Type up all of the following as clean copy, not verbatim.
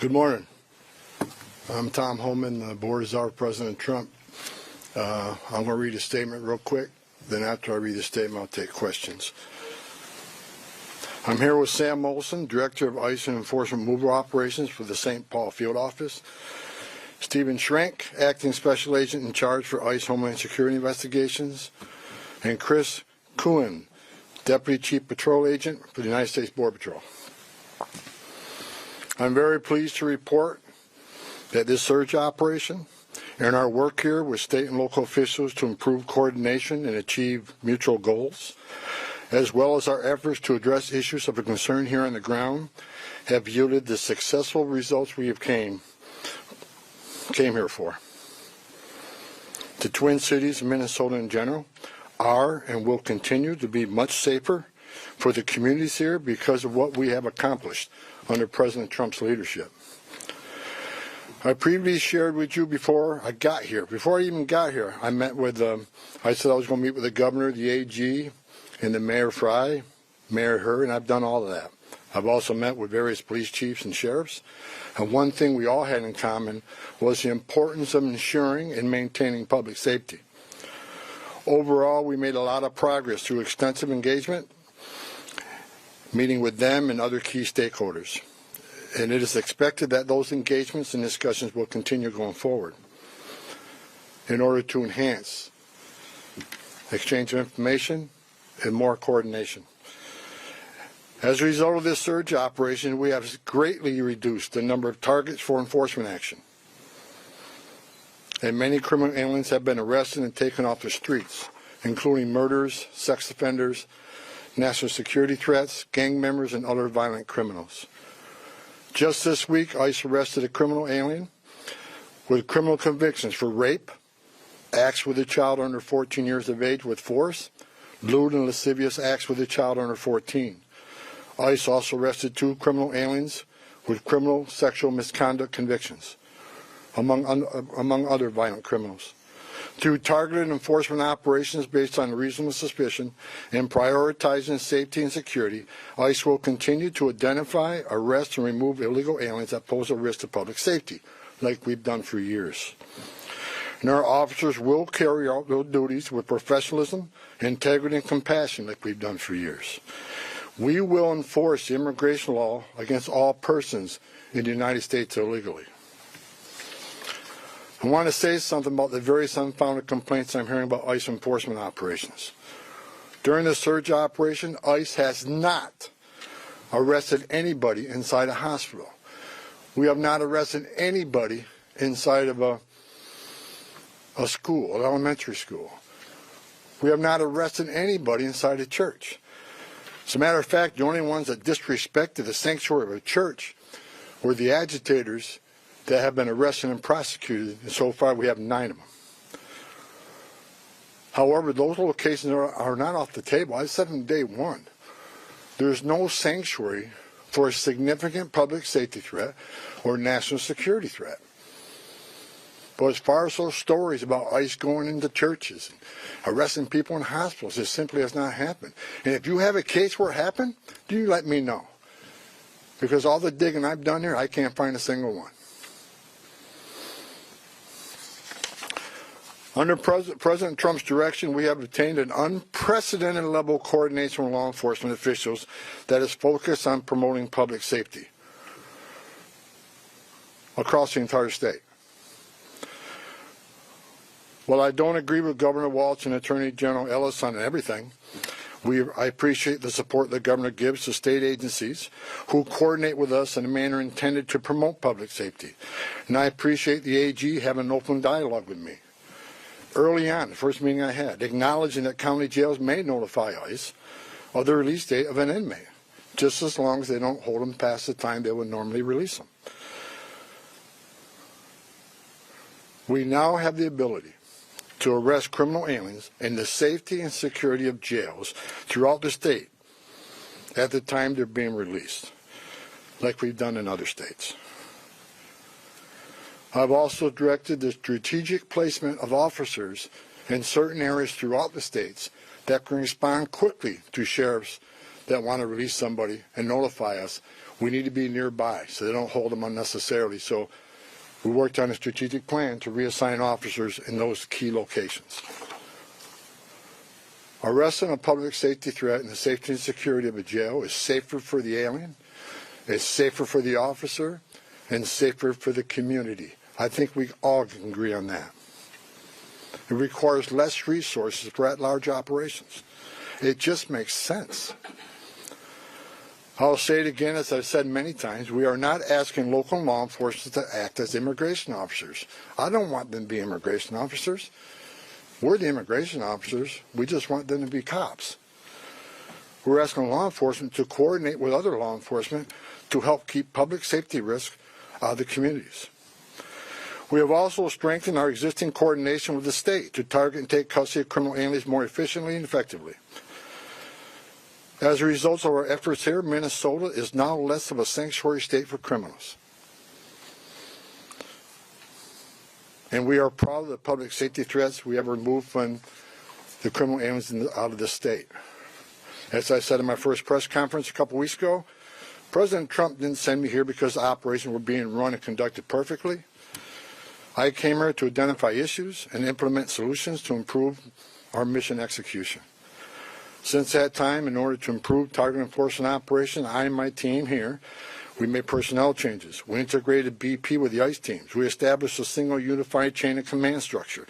Good morning. I'm Tom Homan, the board czar of President Trump. I'm going to read a statement real quick. Then after I read the statement, I'll take questions. I'm here with Sam Molson, Director of ICE and Enforcement Mover Operations for the St. Paul Field Office. Stephen Schrank, Acting Special Agent in charge for ICE Homeland Security Investigations. And Chris Kuhn, Deputy Chief Patrol Agent for the United States Border Patrol. I'm very pleased to report that this surge operation and our work here with state and local officials to improve coordination and achieve mutual goals, as well as our efforts to address issues of concern here on the ground, have yielded the successful results we have came here for. The Twin Cities and Minnesota in general are and will continue to be much safer for the communities here because of what we have accomplished under President Trump's leadership. I previously shared with you before I got here. Before I even got here, I met with, I said I was going to meet with the governor, the AG, and the Mayor Fry, Mayor Herr, and I've done all of that. I've also met with various police chiefs and sheriffs. And one thing we all had in common was the importance of ensuring and maintaining public safety. Overall, we made a lot of progress through extensive engagement, meeting with them and other key stakeholders. And it is expected that those engagements and discussions will continue going forward in order to enhance exchange of information and more coordination. As a result of this surge operation, we have greatly reduced the number of targets for enforcement action. And many criminal aliens have been arrested and taken off the streets, including murderers, sex offenders, national security threats, gang members, and other violent criminals. Just this week, ICE arrested a criminal alien with criminal convictions for rape, acts with a child under 14 years of age with force, lewd and lascivious acts with a child under 14. ICE also arrested 2 criminal aliens with criminal sexual misconduct convictions, among other violent criminals. Through targeted enforcement operations based on reasonable suspicion and prioritizing safety and security, ICE will continue to identify, arrest, and remove illegal aliens that pose a risk to public safety, like we've done for years. And our officers will carry out those duties with professionalism, integrity, and compassion, like we've done for years. We will enforce the immigration law against all persons in the United States illegally. I want to say something about the various unfounded complaints I'm hearing about ICE enforcement operations. During the surge operation, ICE has not arrested anybody inside a hospital. We have not arrested anybody inside of a school, an elementary school. We have not arrested anybody inside a church. As a matter of fact, the only ones that disrespected the sanctuary of a church were the agitators that have been arrested and prosecuted, and so far we have 9 of them. However, those locations are not off the table. I said from day one, there's no sanctuary for a significant public safety threat or national security threat. But as far as those stories about ICE going into churches and arresting people in hospitals, it simply has not happened. And if you have a case where it happened, you let me know. Because all the digging I've done here, I can't find a single one. Under President Trump's direction, we have obtained an unprecedented level of coordination with law enforcement officials that is focused on promoting public safety across the entire state. While I don't agree with Governor Walz and Attorney General Ellis on everything, I appreciate the support the governor gives to state agencies who coordinate with us in a manner intended to promote public safety. And I appreciate the AG having an open dialogue with me. Early on, the first meeting I had, acknowledging that county jails may notify ICE of the release date of an inmate, just as long as they don't hold them past the time they would normally release them. We now have the ability to arrest criminal aliens in the safety and security of jails throughout the state at the time they're being released, like we've done in other states. I've also directed the strategic placement of officers in certain areas throughout the states that can respond quickly to sheriffs that want to release somebody and notify us We need to be nearby so they don't hold them unnecessarily. So we worked on a strategic plan to reassign officers in those key locations. Arresting a public safety threat and the safety and security of a jail is safer for the alien, it's safer for the officer, and safer for the community. I think we all can agree on that. It requires less resources for at-large operations. It just makes sense. I'll say it again, as I've said many times, we are not asking local law enforcement to act as immigration officers. I don't want them to be immigration officers. We're the immigration officers. We just want them to be cops. We're asking law enforcement to coordinate with other law enforcement to help keep public safety risks out of the communities. We have also strengthened our existing coordination with the state to target and take custody of criminal aliens more efficiently and effectively. As a result of our efforts here, Minnesota is now less of a sanctuary state for criminals. And we are proud of the public safety threats we have removed from the criminal aliens out of the state. As I said in my first press conference a couple weeks ago, President Trump didn't send me here because the operations were being run and conducted perfectly. I came here to identify issues and implement solutions to improve our mission execution. Since that time, in order to improve target enforcement operation, I and my team here, we made personnel changes. We integrated BP with the ICE teams. We established a single unified chain of command structure.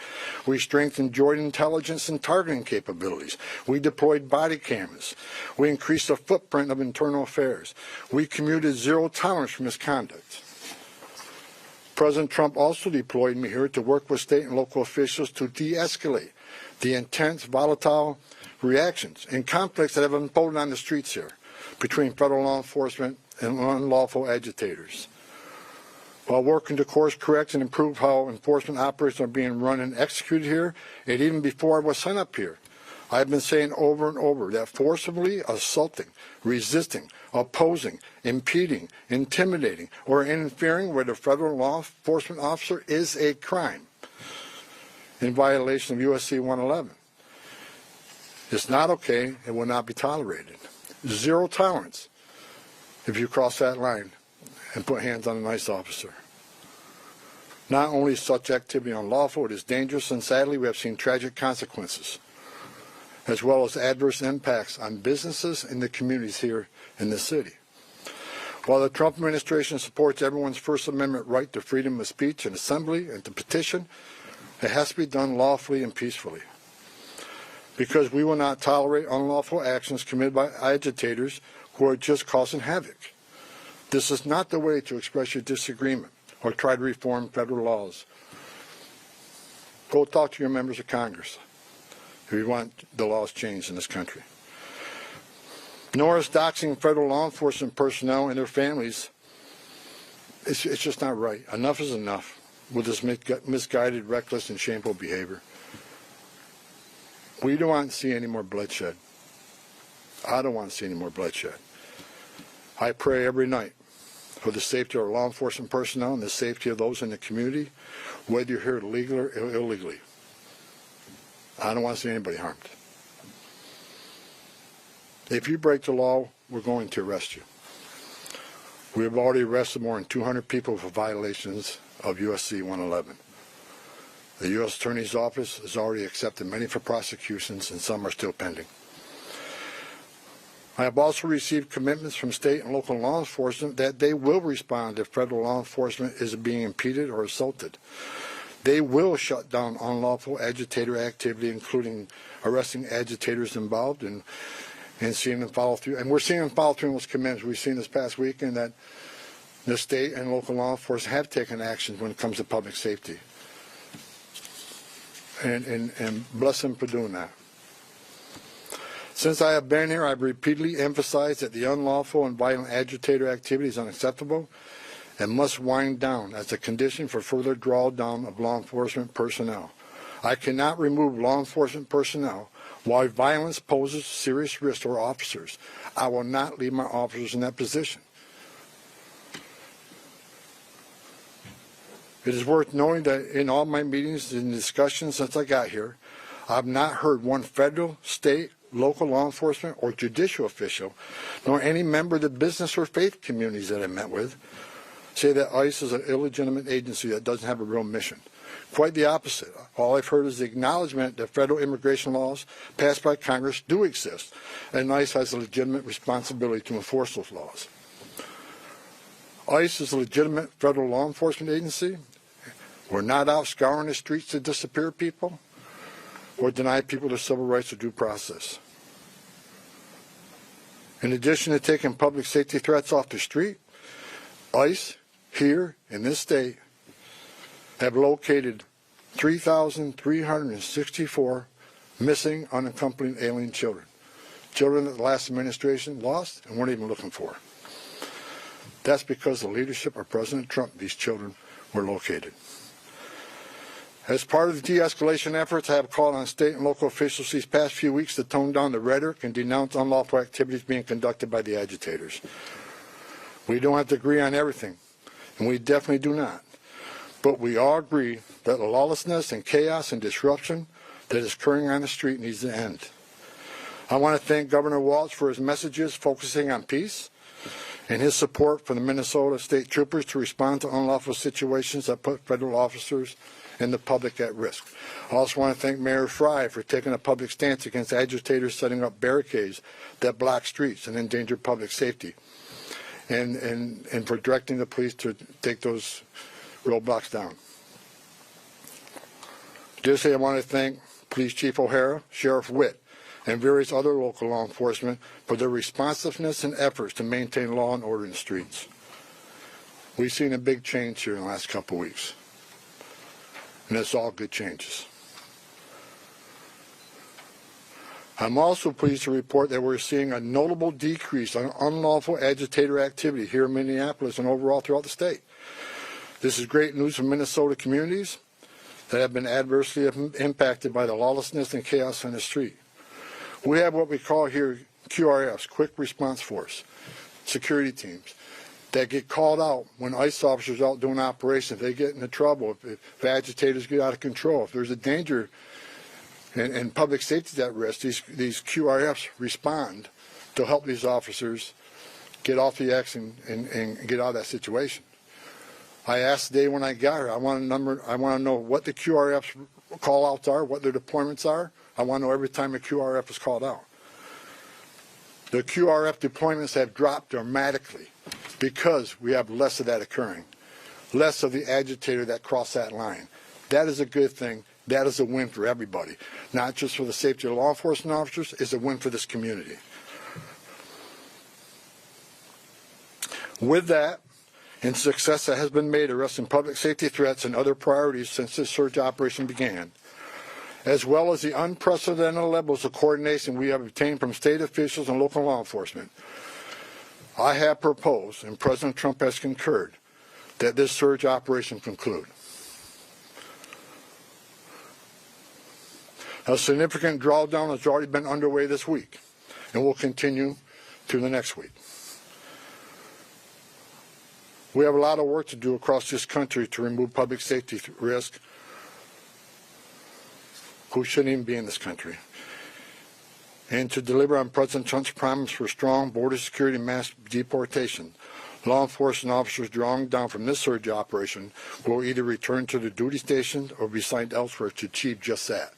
We strengthened joint intelligence and targeting capabilities. We deployed body cameras. We increased the footprint of internal affairs. We commuted zero tolerance for misconduct. President Trump also deployed me here to work with state and local officials to de-escalate the intense, volatile reactions and conflicts that have unfolded on the streets here between federal law enforcement and unlawful agitators. While working to course correct and improve how enforcement operations are being run and executed here, and even before I was sent up here, I've been saying over and over that forcibly assaulting, resisting, opposing, impeding, intimidating, or interfering with a federal law enforcement officer is a crime in violation of USC 111. It's not okay and will not be tolerated. Zero tolerance if you cross that line and put hands on an ICE officer. Not only is such activity unlawful, it is dangerous, and sadly we have seen tragic consequences, as well as adverse impacts on businesses and the communities here in the city. While the Trump administration supports everyone's First Amendment right to freedom of speech and assembly and to petition, it has to be done lawfully and peacefully. Because we will not tolerate unlawful actions committed by agitators who are just causing havoc. This is not the way to express your disagreement or try to reform federal laws. Go talk to your members of Congress if you want the laws changed in this country. Nor is doxing federal law enforcement personnel and their families. It's just not right. Enough is enough with this misguided, reckless, and shameful behavior. We don't want to see any more bloodshed. I don't want to see any more bloodshed. I pray every night for the safety of our law enforcement personnel and the safety of those in the community, whether you're here legally or illegally. I don't want to see anybody harmed. If you break the law, we're going to arrest you. We have already arrested more than 200 people for violations of USC 111. The U.S. Attorney's Office has already accepted many for prosecutions, and some are still pending. I have also received commitments from state and local law enforcement that they will respond if federal law enforcement is being impeded or assaulted. They will shut down unlawful agitator activity, including arresting agitators involved and seeing them follow through. And we're seeing them follow through on those commitments. We've seen this past weekend that the state and local law enforcement have taken action when it comes to public safety. And bless them for doing that. Since I have been here, I've repeatedly emphasized that the unlawful and violent agitator activity is unacceptable and must wind down as a condition for further drawdown of law enforcement personnel. I cannot remove law enforcement personnel while violence poses serious risk to our officers. I will not leave my officers in that position. It is worth knowing that in all my meetings and discussions since I got here, I've not heard one federal, state, local law enforcement or judicial official, nor any member of the business or faith communities that I met with, say that ICE is an illegitimate agency that doesn't have a real mission. Quite the opposite. All I've heard is the acknowledgement that federal immigration laws passed by Congress do exist, and ICE has a legitimate responsibility to enforce those laws. ICE is a legitimate federal law enforcement agency. We're not out scouring the streets to disappear people or deny people their civil rights or due process. In addition to taking public safety threats off the street, ICE here in this state have located 3,364 missing unaccompanied alien children. Children that the last administration lost and weren't even looking for. That's because the leadership of President Trump, these children were located. As part of the de-escalation efforts, I have called on state and local officials these past few weeks to tone down the rhetoric and denounce unlawful activities being conducted by the agitators. We don't have to agree on everything, and we definitely do not. But we all agree that the lawlessness and chaos and disruption that is occurring on the street needs to end. I want to thank Governor Walz for his messages focusing on peace and his support for the Minnesota State Troopers to respond to unlawful situations that put federal officers and the public at risk. I also want to thank Mayor Frey for taking a public stance against agitators setting up barricades that block streets and endanger public safety, and for directing the police to take those roadblocks down. Additionally, I want to thank Police Chief O'Hara, Sheriff Witt, and various other local law enforcement for their responsiveness and efforts to maintain law and order in the streets. We've seen a big change here in the last couple of weeks, and it's all good changes. I'm also pleased to report that we're seeing a notable decrease on unlawful agitator activity here in Minneapolis and overall throughout the state. This is great news for Minnesota communities that have been adversely impacted by the lawlessness and chaos on the street. We have what we call here QRFs, Quick Response Force, security teams, that get called out when ICE officers are out doing operations. They get into trouble if agitators get out of control. If there's a danger and public safety is at risk, these QRFs respond to help these officers get off the X and get out of that situation. I asked today when I got here, I want to know what the QRF's call-outs are, what their deployments are. I want to know every time a QRF is called out. The QRF deployments have dropped dramatically because we have less of that occurring, less of the agitator that crossed that line. That is a good thing. That is a win for everybody, not just for the safety of law enforcement officers. It's a win for this community. With that, and success that has been made arresting public safety threats and other priorities since this search operation began, as well as the unprecedented levels of coordination we have obtained from state officials and local law enforcement, I have proposed, and President Trump has concurred, that this surge operation conclude. A significant drawdown has already been underway this week and will continue through the next week. We have a lot of work to do across this country to remove public safety risk who shouldn't even be in this country, and to deliver on President Trump's promise for strong border security and mass deportation. Law enforcement officers drawn down from this surge operation will either return to their duty stations or be assigned elsewhere to achieve just that.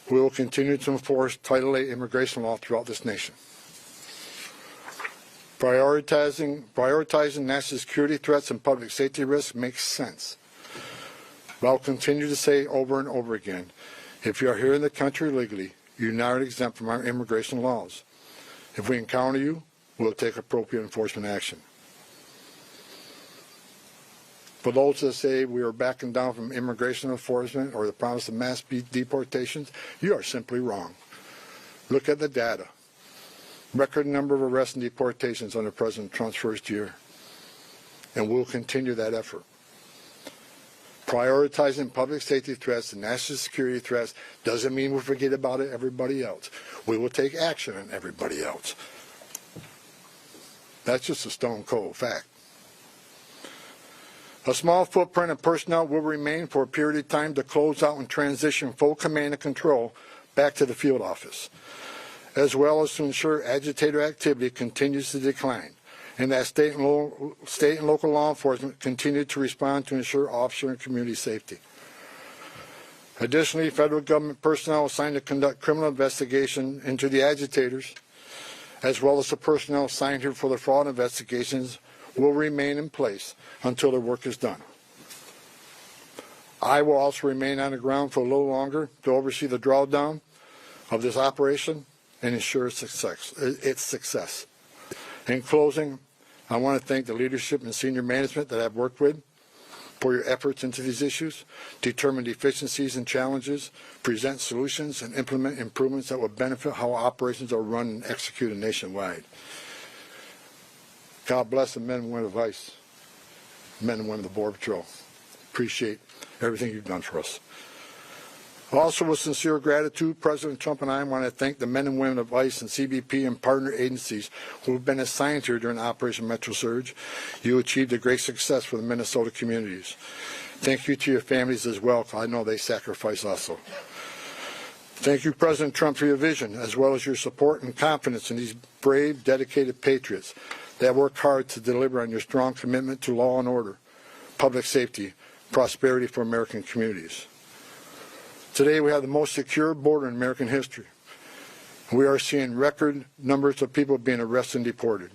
We will continue to enforce Title VIII immigration law throughout this nation. Prioritizing national security threats and public safety risks makes sense. But I'll continue to say over and over again, if you are here in the country legally, you're not exempt from our immigration laws. If we encounter you, we'll take appropriate enforcement action. For those that say we are backing down from immigration enforcement or the promise of mass deportations, you are simply wrong. Look at the data. Record number of arrests and deportations under President Trump's first year. And we'll continue that effort. Prioritizing public safety threats and national security threats doesn't mean we forget about everybody else. We will take action on everybody else. That's just a stone cold fact. A small footprint of personnel will remain for a period of time to close out and transition full command and control back to the field office, as well as to ensure agitator activity continues to decline, and that state and local law enforcement continue to respond to ensure officer and community safety. Additionally, federal government personnel assigned to conduct criminal investigation into the agitators, as well as the personnel assigned here for the fraud investigations, will remain in place until their work is done. I will also remain on the ground for a little longer to oversee the drawdown of this operation and ensure its success. In closing, I want to thank the leadership and senior management that I've worked with for your efforts into these issues, determine deficiencies and challenges, present solutions, and implement improvements that will benefit how operations are run and executed nationwide. God bless the men and women of ICE, men and women of the Border Patrol. Appreciate everything you've done for us. Also, with sincere gratitude, President Trump and I want to thank the men and women of ICE and CBP and partner agencies who have been assigned here during Operation Metro Surge. You achieved a great success for the Minnesota communities. Thank you to your families as well, because I know they sacrifice also. Thank you, President Trump, for your vision, as well as your support and confidence in these brave, dedicated patriots that work hard to deliver on your strong commitment to law and order, public safety, prosperity for American communities. Today we have the most secure border in American history. We are seeing record numbers of people being arrested and deported.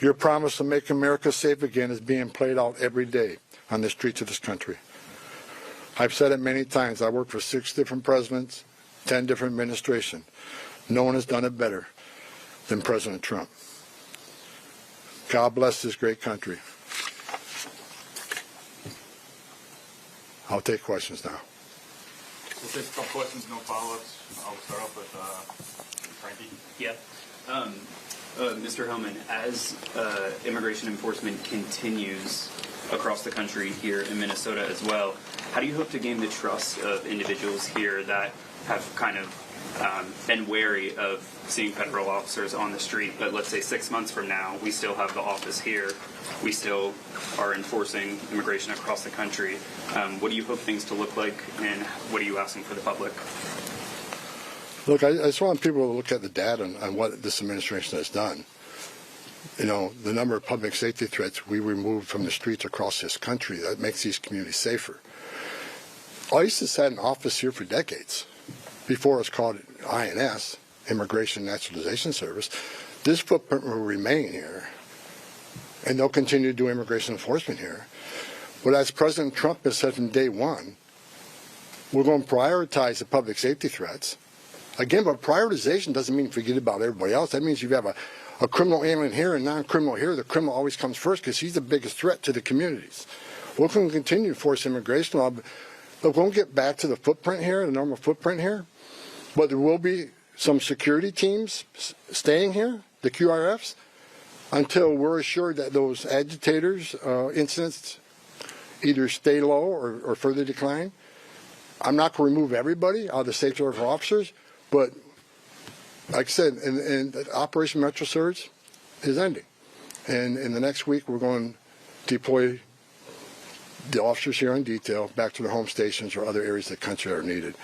Your promise to make America safe again is being played out every day on the streets of this country. I've said it many times. I worked for 6 different presidents, 10 different administrations. No one has done it better than President Trump. God bless this great country. I'll take questions now. We'll take a couple questions, no follow-ups. I'll start off with Frankie. Yeah. Mr. Homan, as immigration enforcement continues across the country here in Minnesota as well, how do you hope to gain the trust of individuals here that have kind of been wary of seeing federal officers on the street, but let's say 6 months from now, we still have the office here, we still are enforcing immigration across the country. What do you hope things to look like, and what are you asking for the public? Look, I just want people to look at the data on what this administration has done. You know, the number of public safety threats we removed from the streets across this country, that makes these communities safer. ICE has had an office here for decades. Before it's called INS, Immigration Naturalization Service. This footprint will remain here, and they'll continue to do immigration enforcement here. But as President Trump has said from day one, we're going to prioritize the public safety threats. Again, but prioritization doesn't mean forget about everybody else. That means you have a criminal alien here and non-criminal here. The criminal always comes first because he's the biggest threat to the communities. We're going to continue to enforce immigration law, but we won't get back to the footprint here, the normal footprint here. But there will be some security teams staying here, the QRFs, until we're assured that those agitators incidents either stay low or further decline. I'm not going to remove everybody out of the safety of our officers, but like I said, and Operation Metro Surge is ending. And in the next week, we're going to deploy the officers here on detail back to their home stations or other areas of the country that are needed.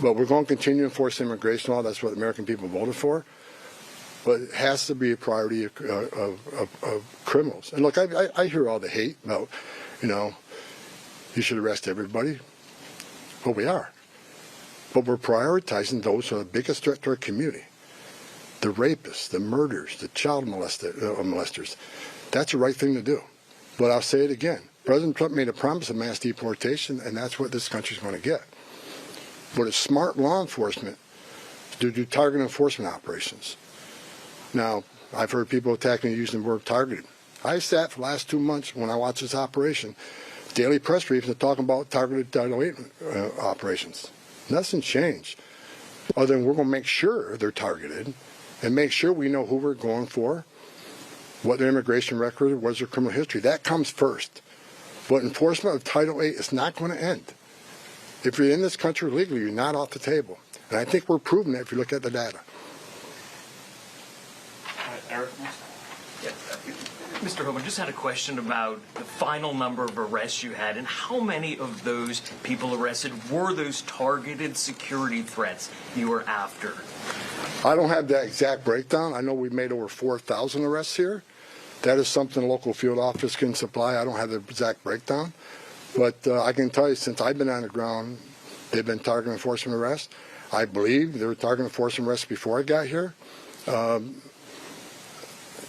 But we're going to continue to enforce immigration law. That's what the American people voted for. But it has to be a priority of criminals. And look, I hear all the hate about, you should arrest everybody. Well, we are. But we're prioritizing those who are the biggest threat to our community. The rapists, the murderers, the child molesters. That's the right thing to do. But I'll say it again. President Trump made a promise of mass deportation, and that's what this country's going to get. But it's smart law enforcement to do target enforcement operations. Now, I've heard people attacking using the word targeted. I sat for the last 2 months when I watched this operation, daily press briefings talking about targeted Title 8 operations. Nothing changed, other than we're going to make sure they're targeted and make sure we know who we're going for, what their immigration record, what's their criminal history. That comes first. But enforcement of Title 8 is not going to end. If you're in this country legally, you're not off the table. And I think we're proving that if you look at the data. Eric? Yes. Mr. Homan, just had a question about the final number of arrests you had and how many of those people arrested were those targeted security threats you were after? I don't have that exact breakdown. I know we made over 4,000 arrests here. That is something the local field office can supply. I don't have the exact breakdown. But I can tell you, since I've been on the ground, they've been target enforcement arrests. I believe they were target enforcement arrests before I got here.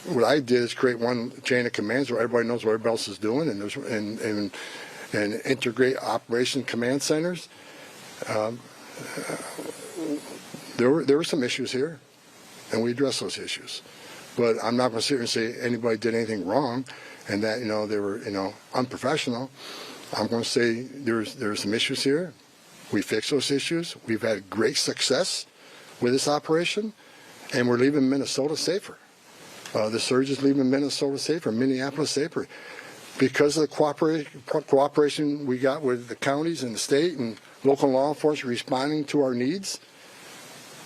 What I did is create one chain of commands where everybody knows what everybody else is doing, and integrate operation command centers. There were some issues here, and we addressed those issues. But I'm not going to sit here and say anybody did anything wrong, and that they were unprofessional. I'm going to say there's some issues here. We fixed those issues. We've had great success with this operation, and we're leaving Minnesota safer. The surge is leaving Minnesota safer, Minneapolis safer, because of the cooperation we got with the counties and the state and local law enforcement responding to our needs.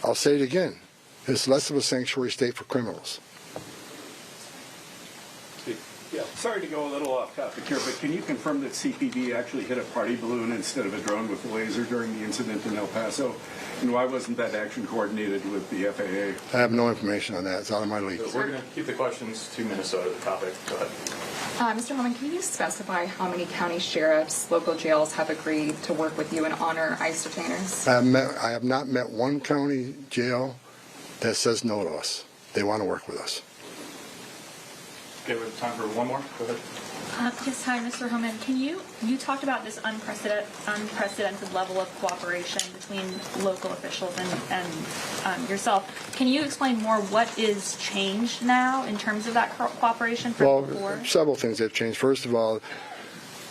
I'll say it again. It's less of a sanctuary state for criminals. Yeah, sorry to go a little off topic here, but can you confirm that CPD actually hit a party balloon instead of a drone with a laser during the incident in El Paso? And why wasn't that action coordinated with the FAA? I have no information on that. It's out of my league. So we're going to keep the questions to Minnesota, the topic. Go ahead. Mr. Homan, can you specify how many county sheriffs, local jails have agreed to work with you and honor ICE detainers? I have not met one county jail that says no to us. They want to work with us. Okay, we have time for one more. Go ahead. Yes, hi, Mr. Homan. You talked about this unprecedented level of cooperation between local officials and yourself. Can you explain more what is changed now in terms of that cooperation from before? Well, several things have changed. First of all,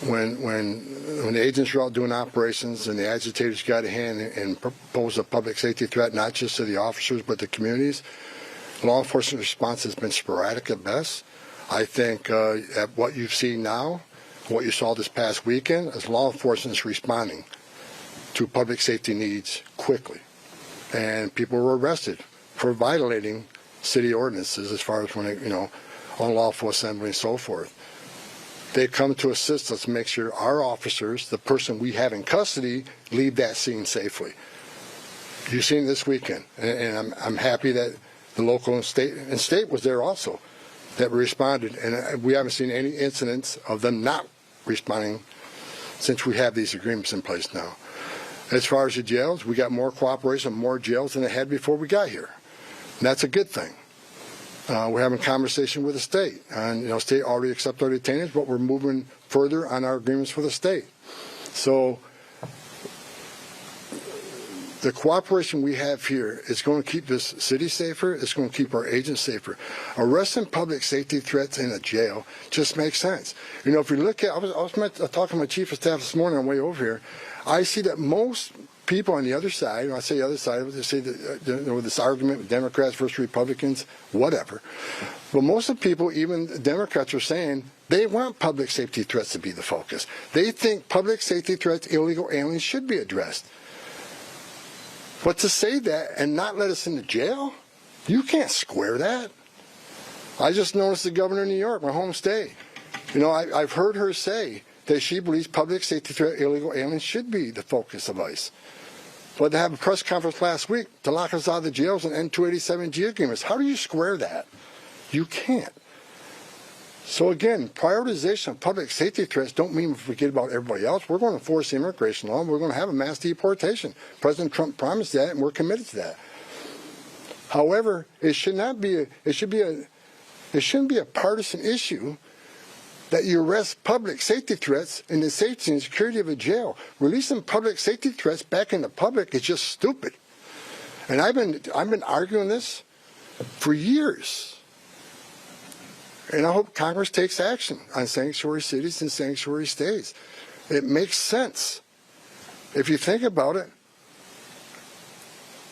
when the agents were out doing operations and the agitators got a hand and proposed a public safety threat, not just to the officers but the communities, law enforcement response has been sporadic at best. I think at what you've seen now, what you saw this past weekend, is law enforcement is responding to public safety needs quickly. And people were arrested for violating city ordinances as far as when unlawful assembly and so forth. They come to assist us to make sure our officers, the person we have in custody, leave that scene safely. You've seen it this weekend, and I'm happy that the local and state was there also, that responded, and we haven't seen any incidents of them not responding since we have these agreements in place now. As far as the jails, we got more cooperation, more jails than they had before we got here. And that's a good thing. We're having conversation with the state, and state already accepted our detainees, but we're moving further on our agreements with the state. So the cooperation we have here is going to keep this city safer. It's going to keep our agents safer. Arresting public safety threats in a jail just makes sense. If you look at, I was talking to my chief of staff this morning on the way over here. I see that most people on the other side, when I say the other side, they say that this argument with Democrats versus Republicans, whatever. But most of the people, even the Democrats, are saying they want public safety threats to be the focus. They think public safety threats, illegal aliens, should be addressed. But to say that and not let us into jail, you can't square that. I just noticed the governor of New York, my home state. I've heard her say that she believes public safety threat, illegal aliens should be the focus of ICE. But to have a press conference last week to lock us out of the jails and end 287G agreements, how do you square that? You can't. So again, prioritization of public safety threats don't mean we forget about everybody else. We're going to enforce the immigration law, and we're going to have a mass deportation. President Trump promised that, and we're committed to that. However, it shouldn't be a partisan issue that you arrest public safety threats in the safety and security of a jail. Releasing public safety threats back in the public is just stupid. And I've been arguing this for years. And I hope Congress takes action on sanctuary cities and sanctuary states. It makes sense. If you think about it,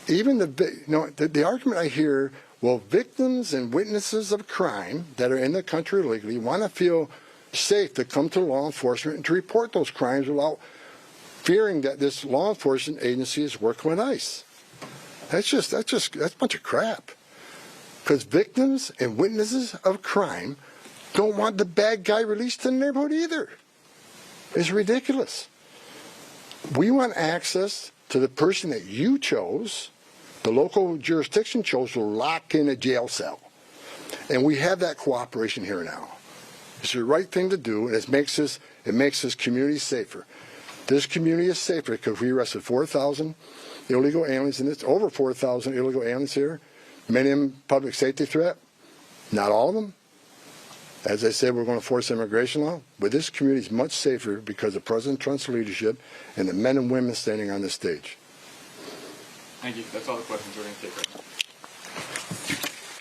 even the argument I hear, well, victims and witnesses of crime that are in the country illegally want to feel safe to come to law enforcement and to report those crimes without fearing that this law enforcement agency is working with ICE. That's a bunch of crap. Because victims and witnesses of crime don't want the bad guy released to the neighborhood either. It's ridiculous. We want access to the person that you chose, the local jurisdiction chose, to lock in a jail cell. And we have that cooperation here now. It's the right thing to do, and it makes this community safer. This community is safer because we arrested 4,000 illegal aliens, and it's over 4,000 illegal aliens here. Many of them public safety threat. Not all of them. As I said, we're going to force immigration law, but this community is much safer because of President Trump's leadership and the men and women standing on this stage. Thank you. That's all the questions we're going to take right now.